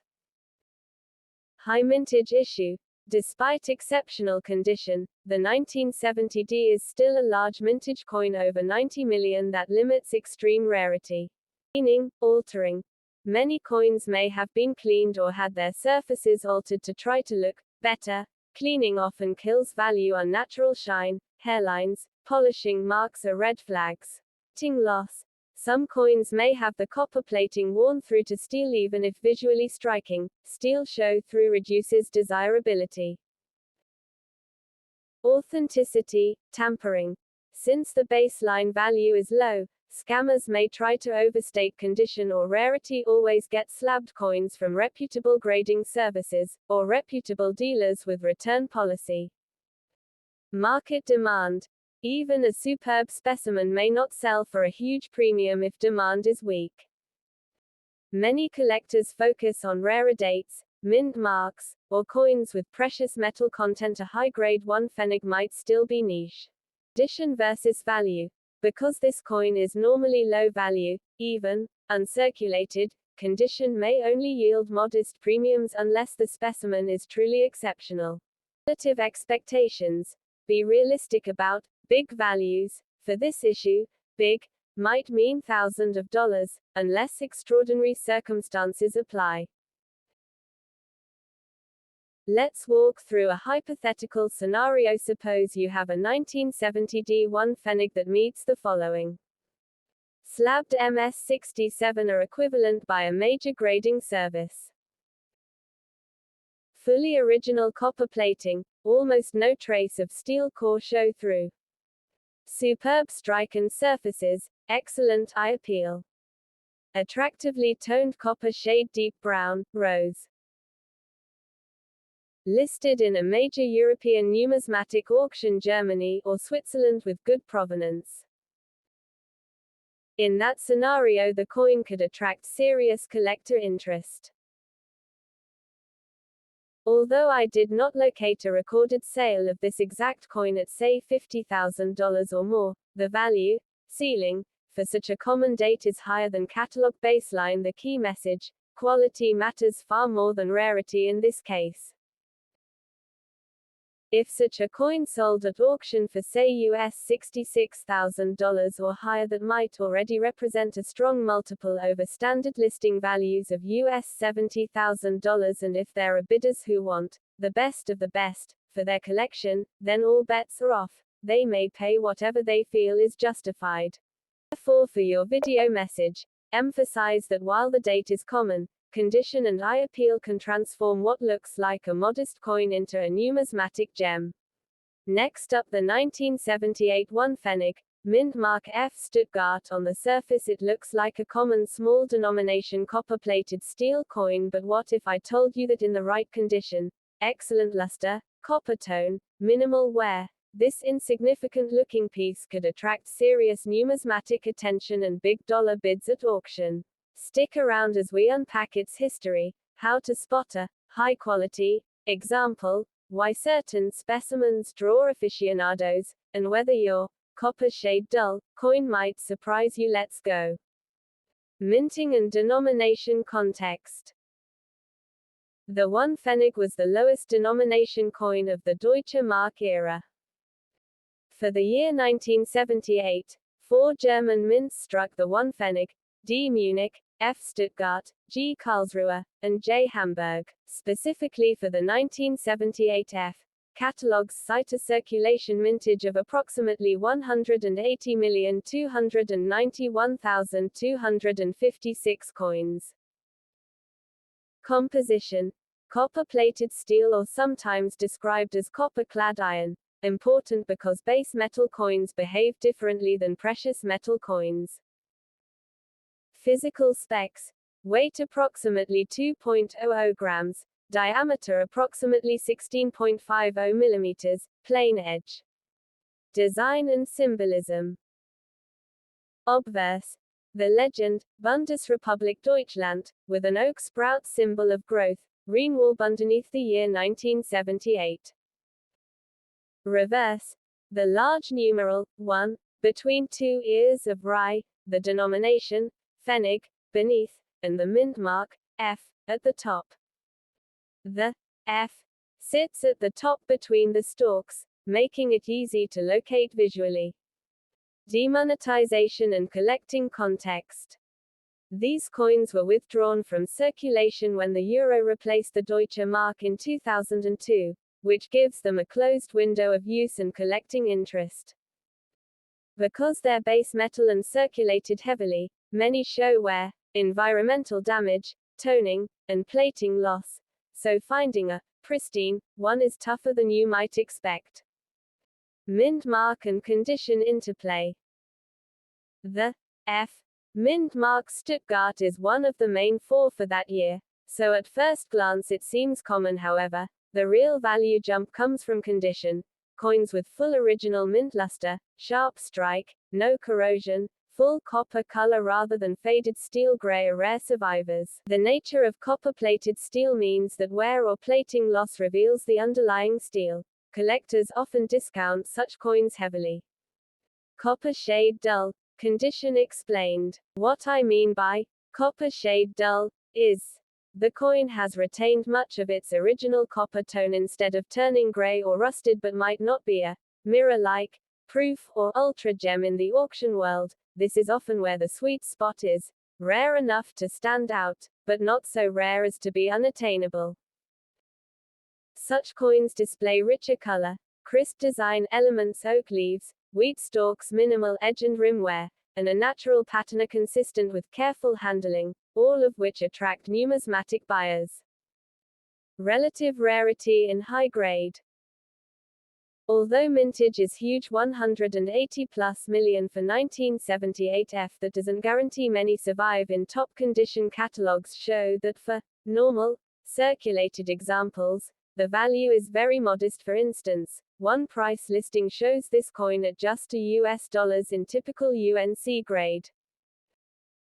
[SPEAKER 1] High mintage issue. Despite exceptional condition, the 1970D is still a large mintage coin over 90 million that limits extreme rarity. Cleaning, altering. Many coins may have been cleaned or had their surfaces altered to try to look better. Cleaning often kills value. Unnatural shine, hairlines, polishing marks are red flags. Plating loss. Some coins may have the copper plating worn through to steel even if visually striking. Steel show-through reduces desirability. Authenticity, tampering. Since the baseline value is low, scammers may try to overstate condition or rarity. Always get slabbed coins from reputable grading services, or reputable dealers with return policy. Market demand. Even a superb specimen may not sell for a huge premium if demand is weak. Many collectors focus on rarer dates, mint marks, or coins with precious metal content. A high-grade 1 Pfennig might still be niche. Condition versus value. Because this coin is normally low value, even, uncirculated, condition may only yield modest premiums unless the specimen is truly exceptional. Relative expectations. Be realistic about big values. For this issue, big might mean thousands of dollars, unless extraordinary circumstances apply. Let's walk through a hypothetical scenario. Suppose you have a 1970 D1 Pfennig that meets the following. Slabbed MS67 are equivalent by a major grading service. Fully original copper plating, almost no trace of steel core show through. Superb strike and surfaces, excellent eye appeal. Attractively toned copper shade, deep brown, rose. Listed in a major European numismatic auction, Germany or Switzerland, with good provenance. In that scenario, the coin could attract serious collector interest. Although I did not locate a recorded sale of this exact coin at say $50,000 or more, the value ceiling for such a common date is higher than catalog baseline. The key message: quality matters far more than rarity in this case. If such a coin sold at auction for say $66,000 or higher, that might already represent a strong multiple over standard listing values of $70,000, and if there are bidders who want the best of the best for their collection, then all bets are off. They may pay whatever they feel is justified. Therefore, for your video message, emphasize that while the date is common, condition and eye appeal can transform what looks like a modest coin into a numismatic gem. Next up, the 1978 1 Pfennig, mint mark F Stuttgart. On the surface it looks like a common small denomination copper-plated steel coin, but what if I told you that in the right condition, excellent luster, copper tone, minimal wear, this insignificant looking piece could attract serious numismatic attention and big dollar bids at auction? Stick around as we unpack its history, how to spot a high quality example, why certain specimens draw aficionados, and whether your copper shade dull, coin might surprise you. Let's go. Minting and denomination context. The 1 Pfennig was the lowest denomination coin of the Deutsche Mark era. For the year 1978, 4 German mints struck the 1 Pfennig: D. Munich, F. Stuttgart, G. Karlsruhe, and J. Hamburg. Specifically for the 1978 F catalogs cite a circulation mintage of approximately 180,291,256 coins. Composition: copper-plated steel, or sometimes described as copper-clad iron. Important because base metal coins behave differently than precious metal coins. Physical specs: weight approximately 2.00 grams, diameter approximately 16.50 millimeters, plain edge. Design and symbolism. Obverse: the legend, Bundesrepublik Deutschland, with an oak sprout symbol of growth, Rheinwalb underneath the year 1978. Reverse: the large numeral 1 between 2 ears of rye, the denomination Pfennig beneath, and the mint mark F at the top. The F sits at the top between the stalks, making it easy to locate visually. Demonetization and collecting context. These coins were withdrawn from circulation when the euro replaced the Deutsche Mark in 2002, which gives them a closed window of use and collecting interest. Because they're base metal and circulated heavily, many show wear, environmental damage, toning, and plating loss, so finding a pristine one is tougher than you might expect. Mint mark and condition interplay. The F mint mark Stuttgart is one of the main 4 for that year, so at first glance it seems common. However, the real value jump comes from condition. Coins with full original mint luster, sharp strike, no corrosion, full copper color rather than faded steel gray are rare survivors. The nature of copper-plated steel means that wear or plating loss reveals the underlying steel. Collectors often discount such coins heavily. Copper shade dull. Condition explained. What I mean by copper shade dull is the coin has retained much of its original copper tone instead of turning gray or rusted, but might not be a mirror-like proof or ultra gem in the auction world. This is often where the sweet spot is, rare enough to stand out, but not so rare as to be unattainable. Such coins display richer color, crisp design elements, oak leaves, wheat stalks, minimal edge and rim wear, and a natural patina consistent with careful handling, all of which attract numismatic buyers. Relative rarity in high grade. Although mintage is huge, 180+ million for 1978 F, that doesn't guarantee many survive. In top condition catalogs show that for normal, circulated examples, the value is very modest. For instance, one price listing shows this coin at just $2 in typical UNC grade.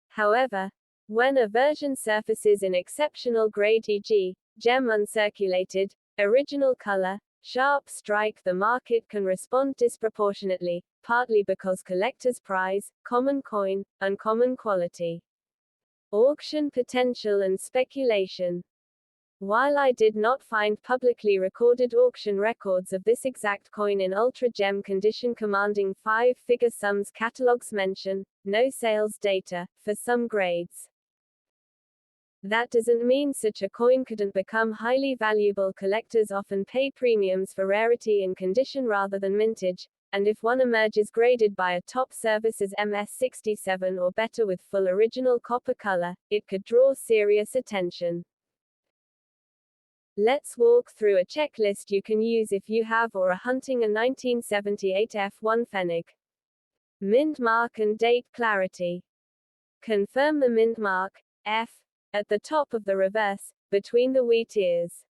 [SPEAKER 1] However, when a version surfaces in exceptional grade, e.g., gem uncirculated, original color, sharp strike, the market can respond disproportionately, partly because collectors prize common coin, uncommon quality. Auction potential and speculation. While I did not find publicly recorded auction records of this exact coin in ultra gem condition commanding 5-figure sums, catalogs mention no sales data for some grades. That doesn't mean such a coin couldn't become highly valuable. Collectors often pay premiums for rarity and condition rather than mintage, and if one emerges graded by a top service as MS67 or better with full original copper color, it could draw serious attention. Let's walk through a checklist you can use if you have or are hunting a 1978 F1 Pfennig. Mint mark and date clarity. Confirm the mint mark, F, at the top of the reverse, between the wheat ears.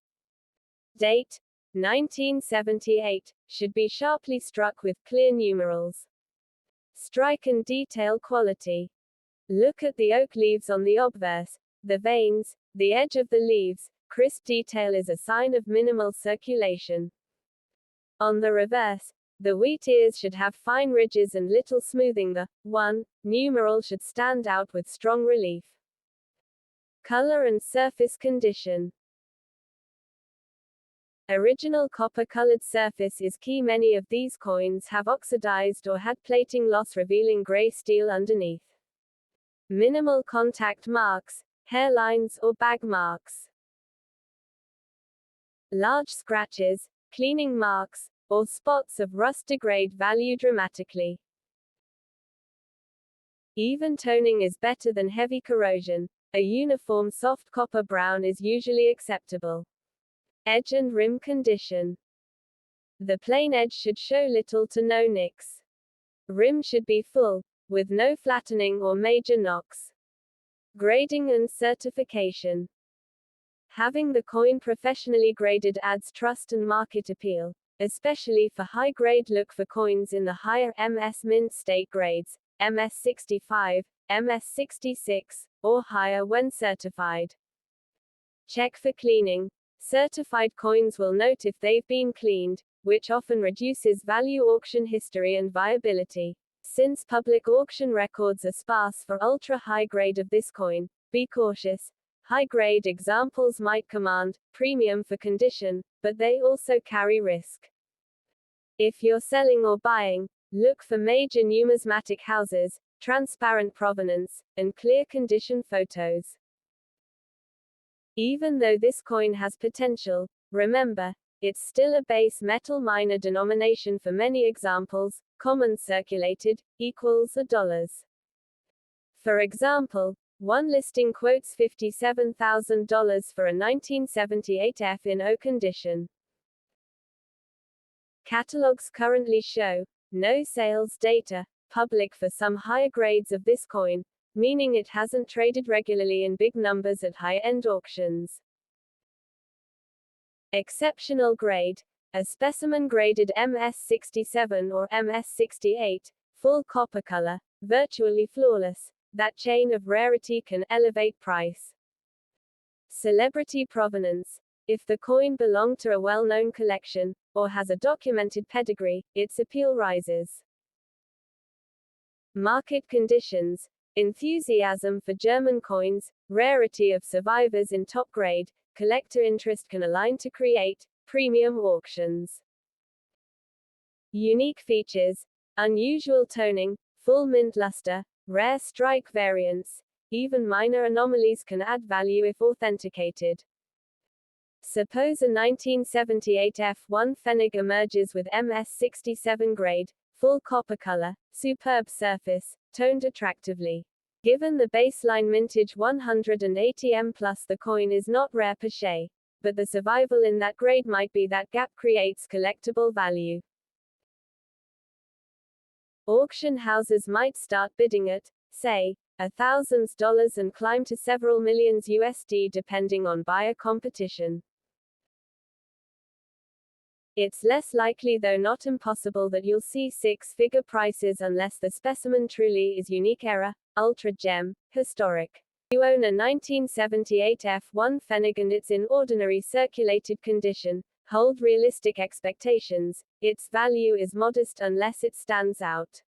[SPEAKER 1] Date, 1978, should be sharply struck with clear numerals. Strike and detail quality. Look at the oak leaves on the obverse, the veins, the edge of the leaves. Crisp detail is a sign of minimal circulation. On the reverse, The wheat ears should have fine ridges and little smoothing. The 1 numeral should stand out with strong relief. Color and surface condition. Original copper-colored surface is key. Many of these coins have oxidized or had plating loss, revealing gray steel underneath. Minimal contact marks, hairlines or bag marks. Large scratches, cleaning marks, or spots of rust degrade value dramatically. Even toning is better than heavy corrosion. A uniform soft copper brown is usually acceptable. Edge and rim condition. The plain edge should show little to no nicks. Rim should be full, with no flattening or major knocks. Grading and certification. Having the coin professionally graded adds trust and market appeal, especially for high-grade. Look for coins in the higher MS Mint state grades, MS 65, MS 66, or higher when certified. Check for cleaning. Certified coins will note if they've been cleaned, which often reduces value. Auction history and viability. Since public auction records are sparse for ultra-high grade of this coin, be cautious. High-grade examples might command premium for condition, but they also carry risk. If you're selling or buying, look for major numismatic houses, transparent provenance, and clear condition photos. Even though this coin has potential, remember, it's still a base metal. Minor denomination for many examples, common circulated, equals $. For example, one listing quotes $57,000 for a 1978 F&O condition. Catalogs currently show no sales data public for some higher grades of this coin, meaning it hasn't traded regularly in big numbers at high-end auctions. Exceptional grade. A specimen graded MS67 or MS68, full copper color, virtually flawless. That chain of rarity can elevate price. Celebrity provenance. If the coin belonged to a well-known collection, or has a documented pedigree, its appeal rises. Market conditions. Enthusiasm for German coins, rarity of survivors in top grade, collector interest can align to create premium auctions. Unique features. Unusual toning, full mint luster, rare strike variants. Even minor anomalies can add value if authenticated. Suppose a 1978 F1 Pfennig emerges with MS67 grade, full copper color, superb surface, toned attractively. Given the baseline mintage 180M+, the coin is not rare per se, but the survival in that grade might be. That gap creates collectible value. Auction houses might start bidding at, say, $1,000 and climb to several millions USD depending on buyer competition. It's less likely, though not impossible, that you'll see six-figure prices unless the specimen truly is unique, era, ultra gem, historic. You own a 1978 F1 Pfennig and it's in ordinary circulated condition. Hold realistic expectations. Its value is modest unless it stands out.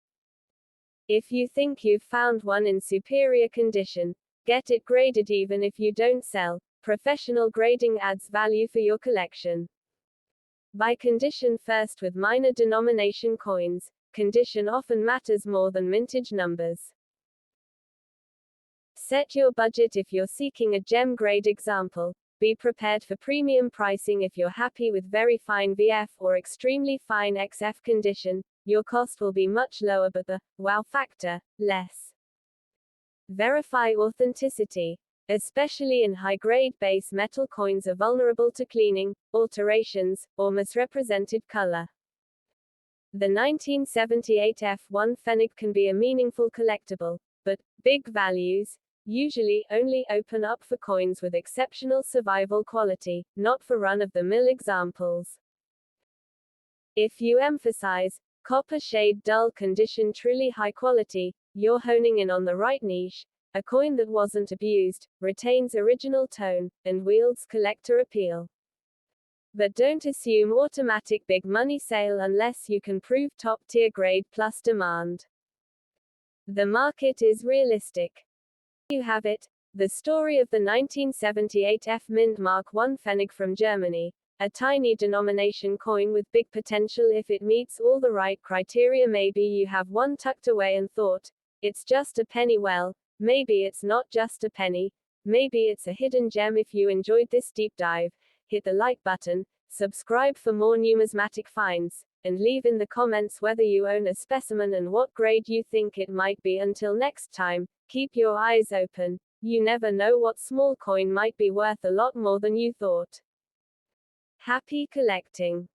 [SPEAKER 1] If you think you've found one in superior condition, get it graded even if you don't sell. Professional grading adds value for your collection. Buy condition first with minor denomination coins. Condition often matters more than mintage numbers. Set your budget if you're seeking a gem grade example. Be prepared for premium pricing if you're happy with very fine VF or extremely fine XF condition. Your cost will be much lower, but the wow factor, less. Verify authenticity. Especially in high-grade base metal coins are vulnerable to cleaning, alterations, or misrepresented color. The 1978 F1 Pfennig can be a meaningful collectible, but big values usually only open up for coins with exceptional survival quality, not for run-of-the-mill examples. If you emphasize copper shade dull condition, truly high quality, you're honing in on the right niche. A coin that wasn't abused, retains original tone, and wields collector appeal. But don't assume automatic big money sale unless you can prove top tier grade plus demand. The market is realistic. You have it. The story of the 1978 F Mint Mark I Pfennig from Germany. A tiny denomination coin with big potential if it meets all the right criteria. Maybe you have one tucked away and thought, it's just a penny. Well, maybe it's not just a penny. Maybe it's a hidden gem. If you enjoyed this deep dive, hit the like button, subscribe for more numismatic finds, and leave in the comments whether you own a specimen and what grade you think it might be. Until next time, keep your eyes open. You never know what small coin might be worth a lot more than you thought. Happy collecting!